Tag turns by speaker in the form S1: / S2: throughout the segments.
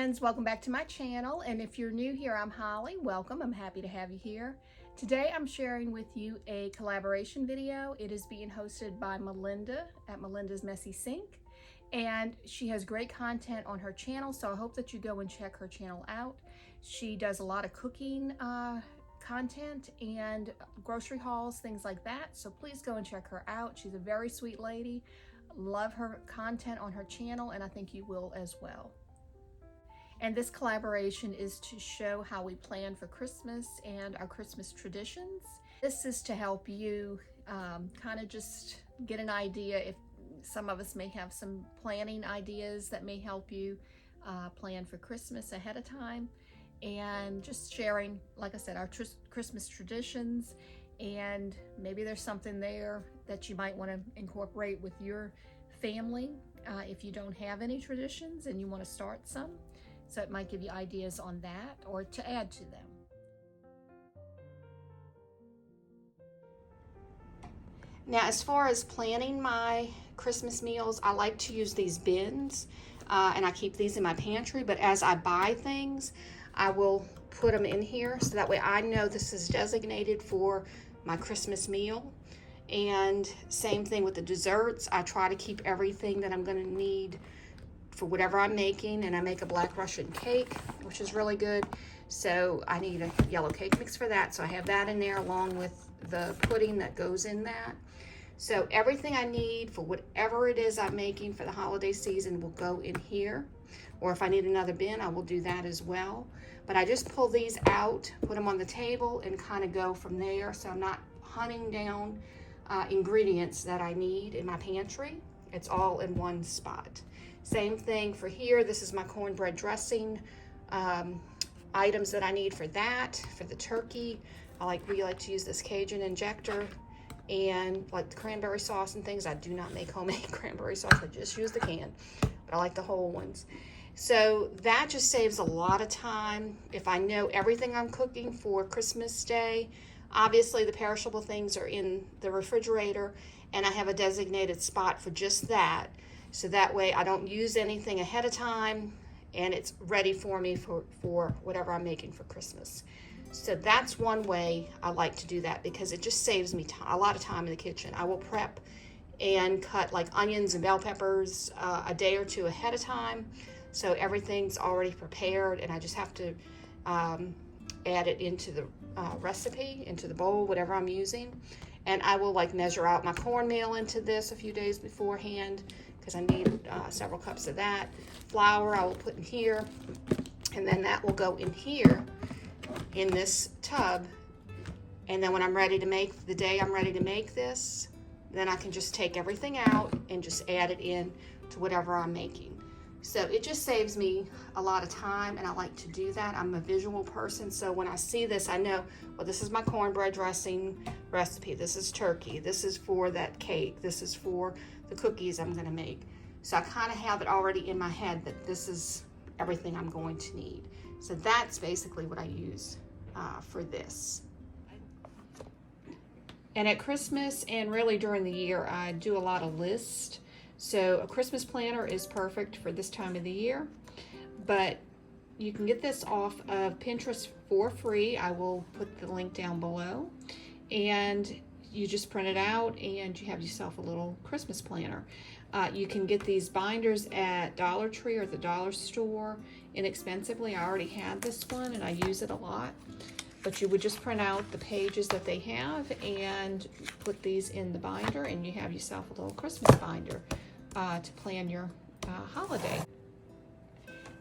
S1: friends, welcome back to my channel, and if you're new here, I'm Holly. Welcome. I'm happy to have you here. Today I'm sharing with you a collaboration video. It is being hosted by Melinda at Melinda's Messy Sink, and she has great content on her channel, so I hope that you go and check her channel out. She does a lot of cooking content and grocery hauls, things like that, so please go and check her out. She's a very sweet lady. Love her content on her channel, and I think you will as well. And this collaboration is to show how we plan for Christmas and our Christmas traditions. This is to help you kind of just get an idea. If some of us may have some planning ideas that may help you plan for Christmas ahead of time, and just sharing, like I said, our Christmas traditions, and maybe there's something there that you might want to incorporate with your family if you don't have any traditions and you want to start some. So it might give you ideas on that or to add to them. Now, as far as planning my Christmas meals, I like to use these bins and I keep these in my pantry, but as I buy things, I will put them in here so that way I know this is designated for my Christmas meal. And same thing with the desserts. I try to keep everything that I'm going to need for whatever I'm making, and I make a black Russian cake, which is really good. So I need a yellow cake mix for that. So I have that in there along with the pudding that goes in that. So everything I need for whatever it is I'm making for the holiday season will go in here. Or if I need another bin, I will do that as well. But I just pull these out, put them on the table, and kind of go from there. So I'm not hunting down ingredients that I need in my pantry. It's all in one spot. Same thing for here. This is my cornbread dressing items that I need for that. For the turkey, we like to use this Cajun injector, and like the cranberry sauce and things. I do not make homemade cranberry sauce. I just use the can, but I like the whole ones. So that just saves a lot of time. If I know everything I'm cooking for Christmas Day, obviously the perishable things are in the refrigerator, and I have a designated spot for just that. So that way I don't use anything ahead of time, and it's ready for me for whatever I'm making for Christmas. So that's one way I like to do that, because it just saves me a lot of time in the kitchen. I will prep and cut like onions and bell peppers a day or two ahead of time. So everything's already prepared, and I just have to add it into the recipe, into the bowl, whatever I'm using. And I will like measure out my cornmeal into this a few days beforehand, because I need several cups of that. Flour I will put in here, and then that will go in here in this tub. And then when I'm ready to make, the day I'm ready to make this, then I can just take everything out and just add it in to whatever I'm making. So it just saves me a lot of time, and I like to do that. I'm a visual person, so when I see this, I know, well, this is my cornbread dressing recipe. This is turkey. This is for that cake. This is for the cookies I'm gonna make. So I kind of have it already in my head that this is everything I'm going to need. So that's basically what I use for this. And at Christmas and really during the year, I do a lot of lists. So a Christmas planner is perfect for this time of the year, but you can get this off of Pinterest for free. I will put the link down below, and you just print it out and you have yourself a little Christmas planner. You can get these binders at Dollar Tree or the dollar store inexpensively. I already had this one and I use it a lot. But you would just print out the pages that they have and put these in the binder, and you have yourself a little Christmas binder to plan your holiday.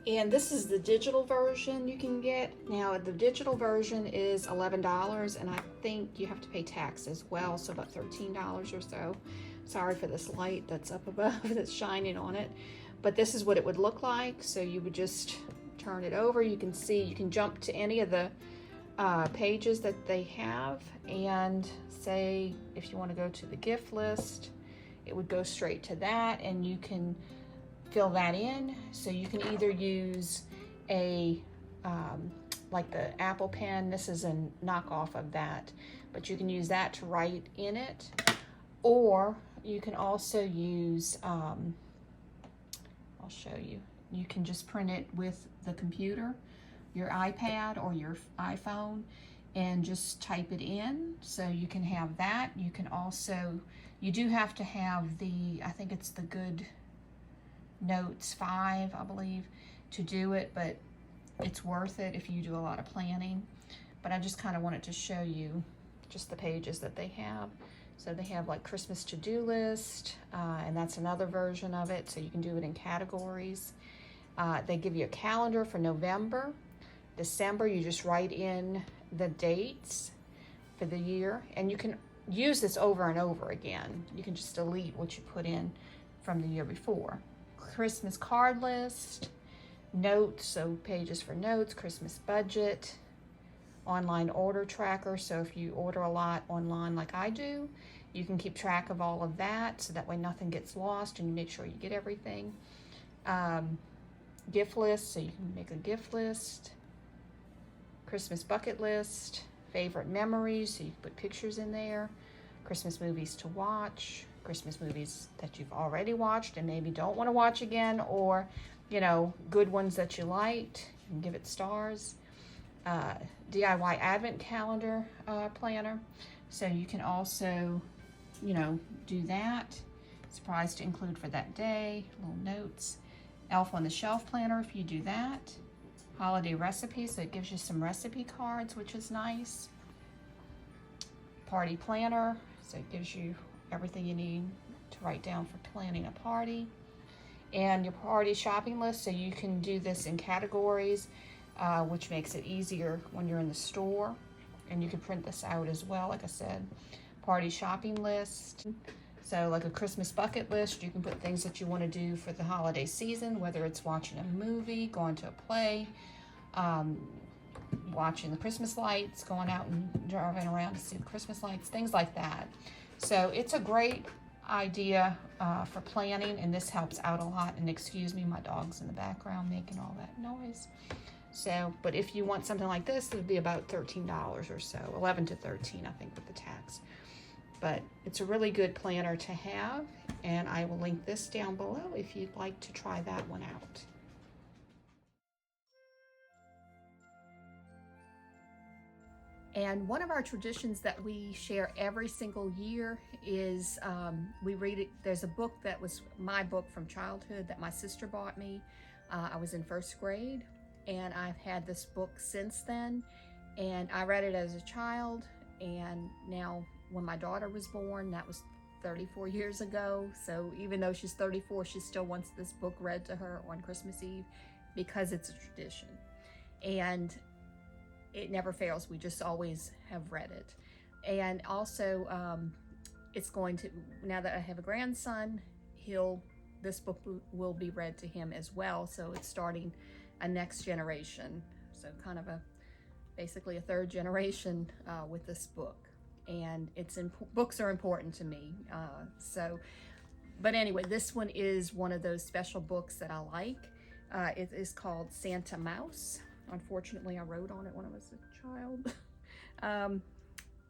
S1: And this is the digital version you can get. Now the digital version is $11, and I think you have to pay tax as well, so about $13 or so. Sorry for this light that's up above that's shining on it, but this is what it would look like. So you would just turn it over. You can see, you can jump to any of the pages that they have, and say if you want to go to the gift list, it would go straight to that, and you can fill that in. So you can either use a like the Apple Pen. This is a knockoff of that, but you can use that to write in it, or you can also use I'll show you. you can just print it with the computer, your iPad or your iPhone, and just type it in. So you can have that. You can also, you do have to have the, I think it's the Good Notes 5, I believe, to do it, but it's worth it if you do a lot of planning. But I just kind of wanted to show you just the pages that they have. So they have like Christmas to-do list, and that's another version of it, so you can do it in categories. They give you a calendar for November. December, you just write in the dates for the year, and you can use this over and over again. You can just delete what you put in from the year before. Christmas card list, notes, so pages for notes, Christmas budget, online order tracker, so if you order a lot online like I do, you can keep track of all of that, so that way nothing gets lost and you make sure you get everything. Gift list, so you can make a gift list. Christmas bucket list, favorite memories, so you can put pictures in there. Christmas movies to watch, Christmas movies that you've already watched and maybe don't want to watch again, or you know, good ones that you liked, you can give it stars. DIY advent calendar planner, so you can also, you know, do that. Surprise to include for that day, little notes. Elf on the Shelf planner if you do that. Holiday recipes, so it gives you some recipe cards, which is nice. Party planner, so it gives you everything you need to write down for planning a party. And your party shopping list, so you can do this in categories, which makes it easier when you're in the store. And you can print this out as well, like I said. Party shopping list. So like a Christmas bucket list, you can put things that you want to do for the holiday season, whether it's watching a movie, going to a play, watching the Christmas lights, going out and driving around to see the Christmas lights, things like that. So it's a great idea for planning, and this helps out a lot. And excuse me, my dog's in the background making all that noise. So, but if you want something like this, it would be about $13 or so, 11 to 13, I think, with the tax. But it's a really good planner to have, and I will link this down below if you'd like to try that one out. And one of our traditions that we share every single year is we read it. There's a book that was my book from childhood that my sister bought me. I was in first grade, and I've had this book since then. And I read it as a child, and now when my daughter was born, that was 34 years ago. So even though she's 34, she still wants this book read to her on Christmas Eve because it's a tradition. And it never fails. We just always have read it. And also, it's going to, now that I have a grandson, this book will be read to him as well. So it's starting a next generation. So kind of basically a third generation with this book. And books are important to me. But anyway, this one is one of those special books that I like. It is called Santa Mouse. Unfortunately, I wrote on it when I was a child.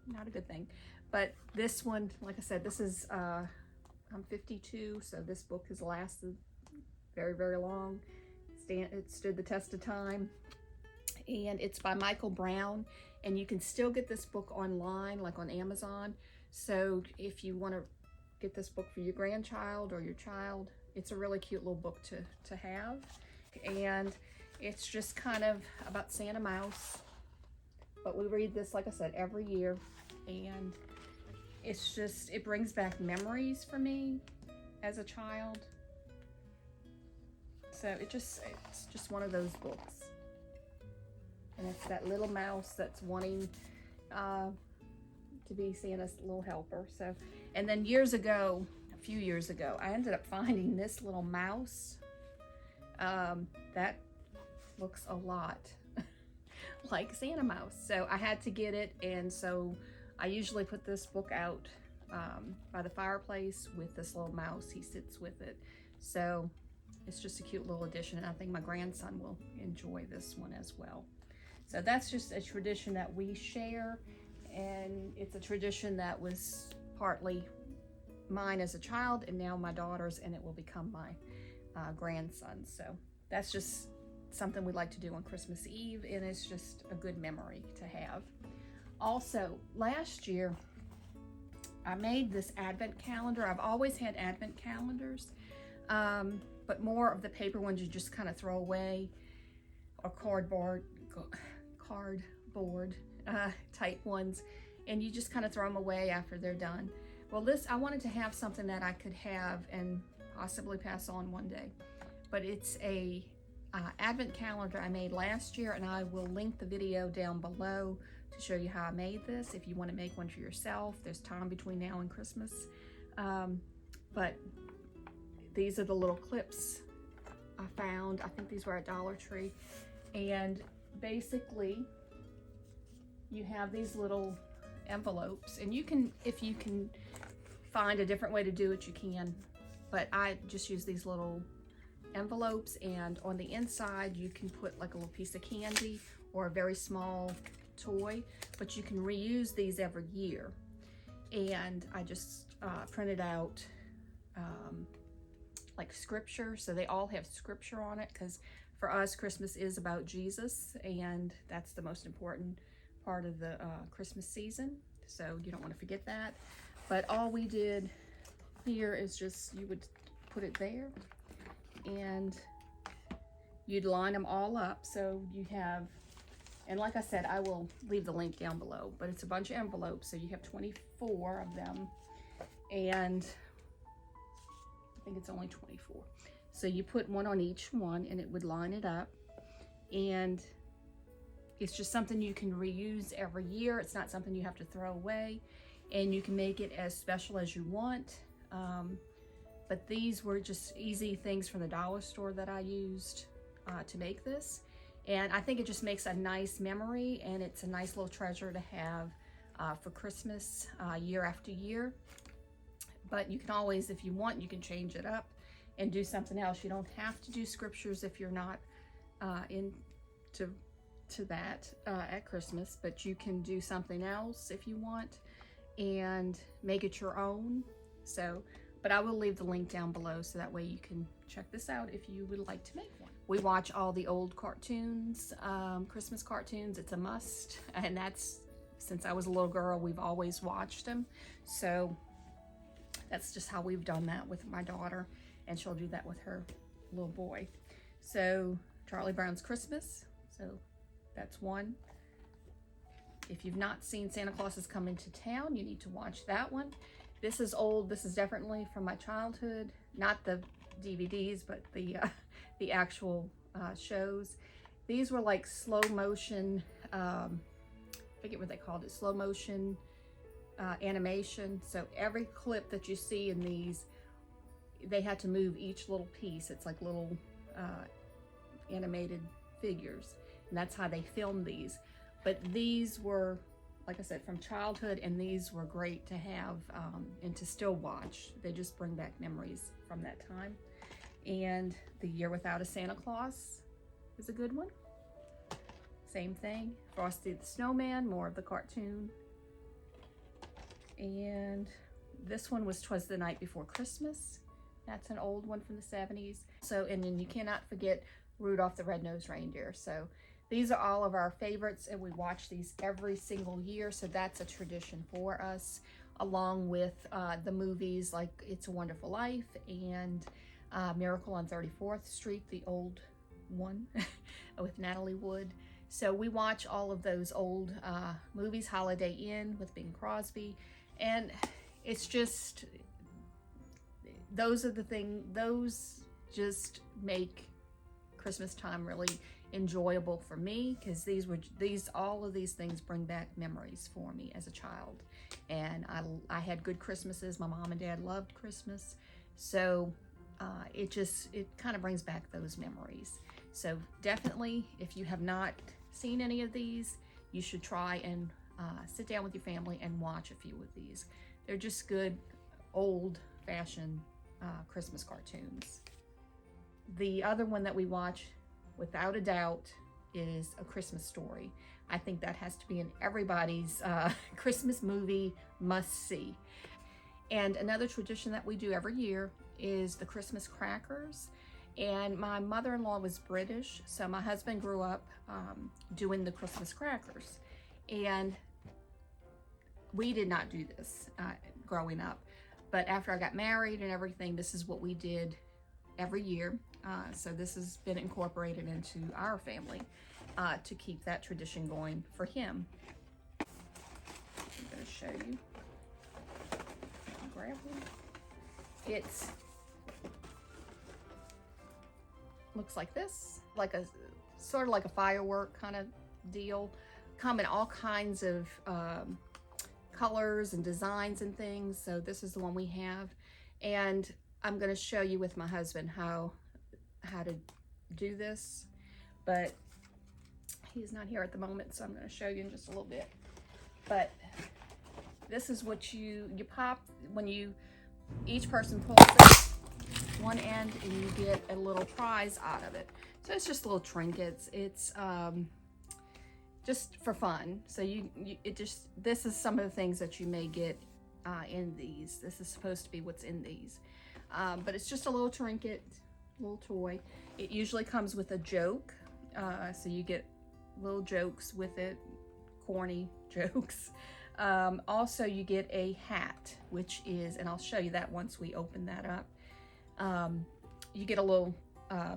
S1: Not a good thing. But this one, like I said, this is, I'm 52, so this book has lasted very, very long. It stood the test of time. And it's by Michael Brown. And you can still get this book online, like on Amazon. So if you want to get this book for your grandchild or your child, it's a really cute little book to have. And it's just kind of about Santa Mouse. But we read this, like I said, every year. And it's just, it brings back memories for me as a child. So it's just one of those books. And it's that little mouse that's wanting to be Santa's little helper. So, and then a few years ago, I ended up finding this little mouse that looks a lot like Santa Mouse. So I had to get it, and so I usually put this book out by the fireplace with this little mouse. He sits with it. So it's just a cute little addition, and I think my grandson will enjoy this one as well. So that's just a tradition that we share, and it's a tradition that was partly mine as a child and now my daughter's, and it will become my grandson. So that's just something we like to do on Christmas Eve, and it's just a good memory to have. Also, last year, I made this advent calendar. I've always had advent calendars, but more of the paper ones you just kind of throw away, or cardboard type ones, and you just kind of throw them away after they're done. Well, I wanted to have something that I could have and possibly pass on one day. But it's a advent calendar I made last year, and I will link the video down below to show you how I made this. If you want to make one for yourself, there's time between now and Christmas. But these are the little clips I found. I think these were at Dollar Tree. And basically, you have these little envelopes, and you can, if you can find a different way to do it, you can, but I just use these little envelopes, and on the inside you can put like a little piece of candy or a very small toy, but you can reuse these every year. And I just printed out like scripture, so they all have scripture on it, because for us Christmas is about Jesus, and that's the most important part of the Christmas season, so you don't want to forget that. But all we did here is just, you would put it there and you'd line them all up. So you have, and like I said, I will leave the link down below, but it's a bunch of envelopes, so you have 24 of them, and I think it's only 24. So you put one on each one and it would line it up, and it's just something you can reuse every year. It's not something you have to throw away, and you can make it as special as you want. But these were just easy things from the dollar store that I used to make this. And I think it just makes a nice memory, and it's a nice little treasure to have for Christmas year after year. But you can always, if you want, you can change it up and do something else. You don't have to do scriptures if you're not into that at Christmas, but you can do something else if you want and make it your own. So, but I will leave the link down below, so that way you can check this out if you would like to make one. We watch all the old cartoons, Christmas cartoons. It's a must, and that's, since I was a little girl, we've always watched them. So that's just how we've done that with my daughter, and she'll do that with her little boy. So Charlie Brown's Christmas, so that's one. If you've not seen Santa Claus is Coming to Town, you need to watch that one. This is old. This is definitely from my childhood. Not the DVDs, but the actual shows. These were like slow motion, I forget what they called it, slow motion animation. So every clip that you see in these, they had to move each little piece. It's like little animated figures, and that's how they filmed these. But these were, like I said, from childhood, and these were great to have and to still watch. They just bring back memories from that time. And The Year Without a Santa Claus is a good one. Same thing. Frosty the Snowman, more of the cartoon. And this one was 'Twas the Night Before Christmas. That's an old one from the 70s. So, and then you cannot forget Rudolph the Red-Nosed Reindeer. So these are all of our favorites, and we watch these every single year. So that's a tradition for us, along with the movies like It's a Wonderful Life and Miracle on 34th Street, the old one with Natalie Wood. So we watch all of those old movies, Holiday Inn with Bing Crosby, and it's just, those are the things, those just make Christmas time really enjoyable for me, because all of these things bring back memories for me as a child. And I had good Christmases. My mom and dad loved Christmas, so it kind of brings back those memories. So definitely, if you have not seen any of these, you should try and sit down with your family and watch a few of these. They're just good old-fashioned Christmas cartoons. The other one that we watch, without a doubt, is A Christmas Story. I think that has to be in everybody's Christmas movie must-see. And another tradition that we do every year is the Christmas crackers. And my mother-in-law was British, so my husband grew up doing the Christmas crackers. And we did not do this growing up. But after I got married and everything, this is what we did every year. So this has been incorporated into our family to keep that tradition going for him. I'm going to show you. Grab one. It's looks like this, like a sort of like a firework kind of deal. Come in all kinds of colors and designs and things. So this is the one we have, and I'm going to show you with my husband how to do this, but he's not here at the moment, so I'm going to show you in just a little bit. But this is what you pop when each person pulls it one end, and you get a little prize out of it. So it's just little trinkets. It's just for fun. So this is some of the things that you may get in these. This is supposed to be what's in these, but it's just a little trinket, little toy. It usually comes with a joke, so you get little jokes with it, corny jokes. Also, you get a hat, which is, and I'll show you that once we open that up. You get a little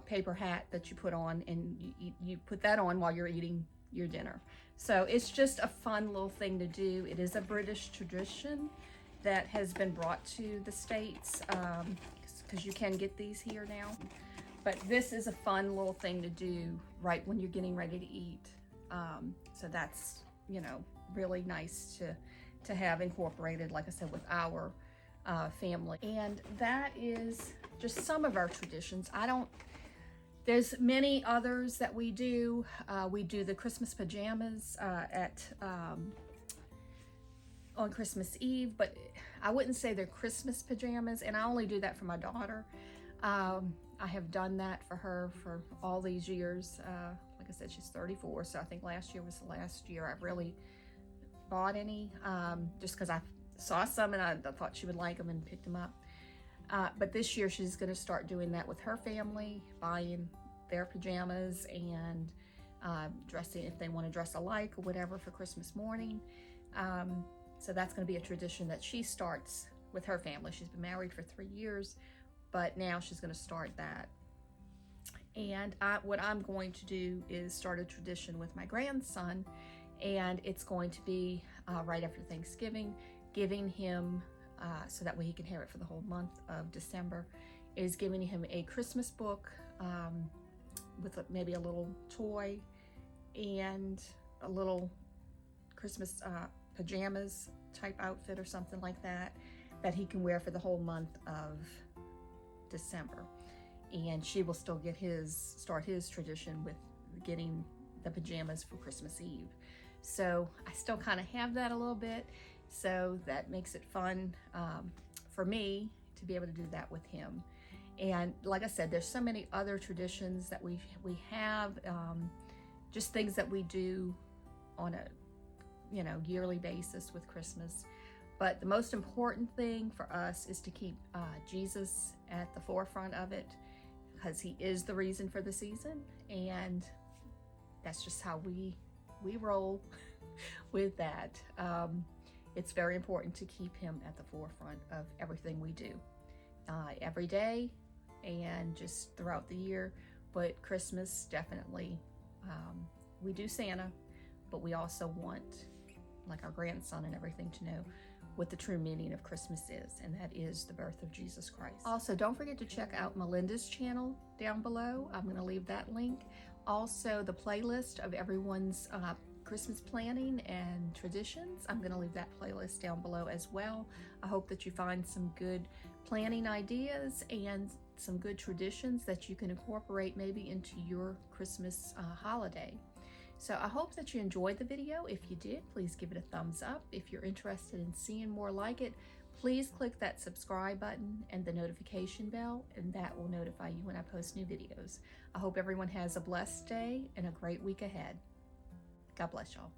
S1: paper hat that you put on, and you put that on while you're eating your dinner. So it's just a fun little thing to do. It is a British tradition that has been brought to the States, because you can get these here now. But this is a fun little thing to do right when you're getting ready to eat. So that's, really nice to have incorporated, like I said, with our family. And that is just some of our traditions. There's many others that we do. We do the Christmas pajamas on Christmas Eve, but I wouldn't say they're Christmas pajamas, and I only do that for my daughter. I have done that for her for all these years. Like I said, she's 34, so I think last year was the last year I really bought any, just because I saw some and I thought she would like them and picked them up. But this year she's going to start doing that with her family, buying their pajamas and dressing if they want to dress alike or whatever for Christmas morning. So that's going to be a tradition that she starts with her family. She's been married for 3 years, but now she's going to start that. And what I'm going to do is start a tradition with my grandson, and it's going to be right after Thanksgiving, giving him, so that way he can have it for the whole month of December, is giving him a Christmas book with maybe a little toy and a little Christmas pajamas type outfit or something like that he can wear for the whole month of December. And she will still start his tradition with getting the pajamas for Christmas Eve. So I still kind of have that a little bit, so that makes it fun for me to be able to do that with him. And like I said, there's so many other traditions that we have, just things that we do on a yearly basis with Christmas. But the most important thing for us is to keep Jesus at the forefront of it, because he is the reason for the season, and that's just how we roll with that. It's very important to keep him at the forefront of everything we do, every day and just throughout the year. But Christmas, definitely, we do Santa, but we also want, like our grandson and everything, to know what the true meaning of Christmas is, and that is the birth of Jesus Christ. Also, don't forget to check out Melinda's channel down below. I'm going to leave that link. Also, the playlist of everyone's Christmas planning and traditions, I'm going to leave that playlist down below as well. I hope that you find some good planning ideas and some good traditions that you can incorporate maybe into your Christmas holiday. So I hope that you enjoyed the video. If you did, please give it a thumbs up. If you're interested in seeing more like it, please click that subscribe button and the notification bell, and that will notify you when I post new videos. I hope everyone has a blessed day and a great week ahead. God bless y'all.